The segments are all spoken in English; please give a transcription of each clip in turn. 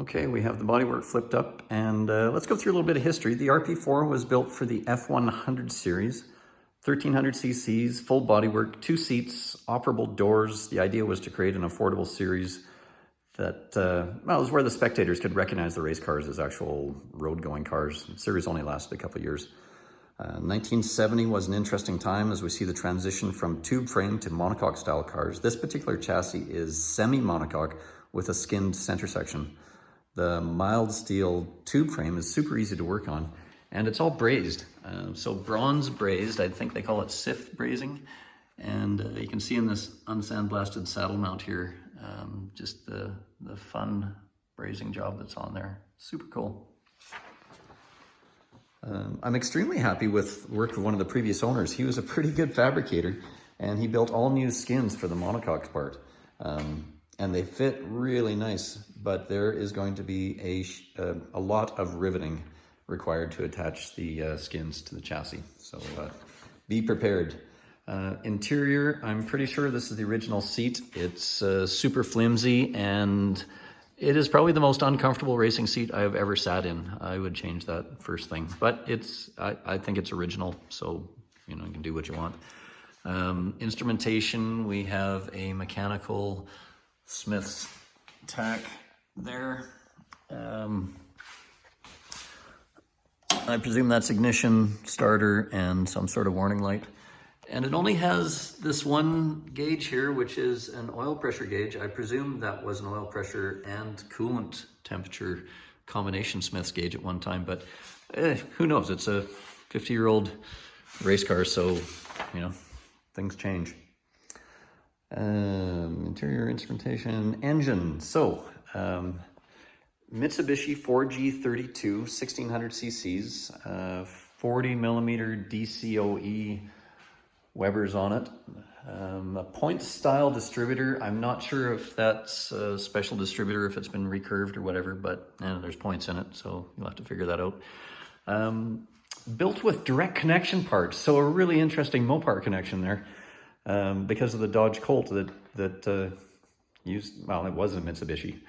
Okay, we have the bodywork flipped up, and let's go through a little bit of history. The RP4 was built for the F100 series, 1300 cc's, full bodywork, 2 seats, operable doors. The idea was to create an affordable series that, well, it was where the spectators could recognize the race cars as actual road-going cars. The series only lasted a couple of years. 1970 was an interesting time as we see the transition from tube frame to monocoque style cars. This particular chassis is semi-monocoque with a skinned center section. The mild steel tube frame is super easy to work on, and it's all brazed. So bronze brazed, I think they call it SIF brazing. And you can see in this unsandblasted saddle mount here, just the fun brazing job that's on there. Super cool. I'm extremely happy with work of one of the previous owners. He was a pretty good fabricator, and he built all new skins for the monocoque part. And they fit really nice, but there is going to be a lot of riveting required to attach the skins to the chassis. So be prepared. Interior, I'm pretty sure this is the original seat. It's super flimsy, and it is probably the most uncomfortable racing seat I have ever sat in. I would change that first thing, but I think it's original, so you can do what you want. Instrumentation, we have a mechanical Smith's tack there. I presume that's ignition, starter, and some sort of warning light. And it only has this one gauge here, which is an oil pressure gauge. I presume that was an oil pressure and coolant temperature combination Smith's gauge at one time, but who knows? It's a 50-year-old race car, so, things change. Interior instrumentation, engine. So, Mitsubishi 4G32, 1600 cc's, 40 millimeter DCOE Webers on it. A point style distributor. I'm not sure if that's a special distributor, if it's been recurved or whatever, but there's points in it, so you'll have to figure that out. Built with direct connection parts, so a really interesting Mopar connection there. Because of the Dodge Colt that used, well, it was a Mitsubishi.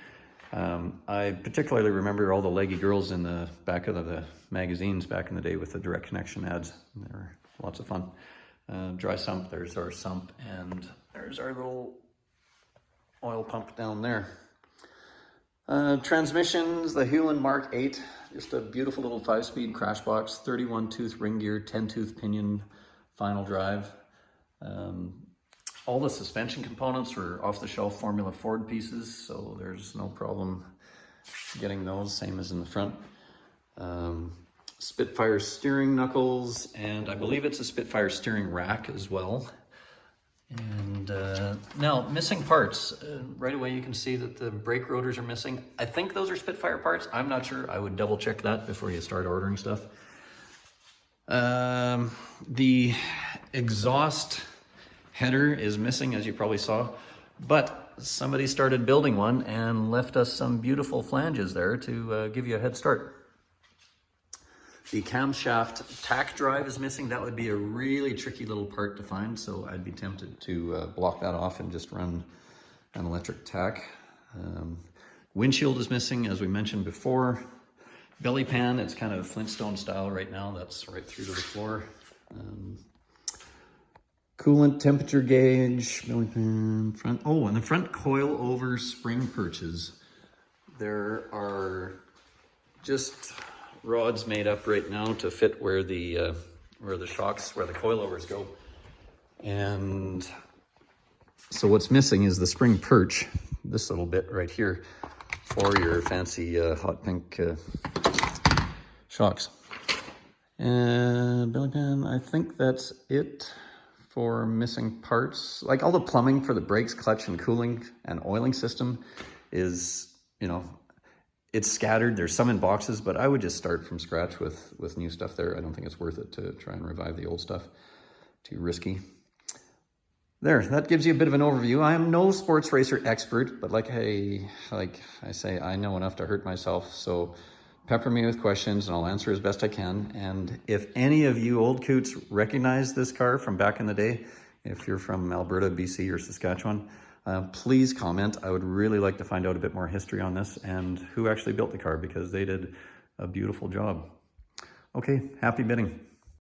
I particularly remember all the leggy girls in the back of the magazines back in the day with the direct connection ads. They were lots of fun. Dry sump, there's our sump, and there's our little oil pump down there. Transmissions, the Hewland Mark 8, just a beautiful little 5-speed crash box, 31 tooth ring gear, 10 tooth pinion final drive. All the suspension components were off-the-shelf Formula Ford pieces, so there's no problem getting those, same as in the front. Spitfire steering knuckles, and I believe it's a Spitfire steering rack as well. And now, missing parts. Right away you can see that the brake rotors are missing. I think those are Spitfire parts. I'm not sure. I would double check that before you start ordering stuff. The exhaust header is missing, as you probably saw, but somebody started building one and left us some beautiful flanges there to give you a head start. The camshaft tack drive is missing. That would be a really tricky little part to find, so I'd be tempted to block that off and just run an electric tack. Windshield is missing, as we mentioned before. Belly pan, it's kind of Flintstone style right now. That's right through to the floor. Coolant temperature gauge, belly pan, front. Oh, and the front coil over spring perches. There are just rods made up right now to fit where the shocks, where the coilovers go. And so what's missing is the spring perch, this little bit right here, for your fancy hot pink shocks. And belly pan, I think that's it for missing parts. Like all the plumbing for the brakes, clutch, and cooling and oiling system is, it's scattered. There's some in boxes, but I would just start from scratch with new stuff there. I don't think it's worth it to try and revive the old stuff. Too risky. There, that gives you a bit of an overview. I am no sports racer expert, but like I say, I know enough to hurt myself. So pepper me with questions and I'll answer as best I can. And if any of you old coots recognize this car from back in the day, if you're from Alberta, BC, or Saskatchewan, Please comment. I would really like to find out a bit more history on this and who actually built the car, because they did a beautiful job. Okay, happy bidding.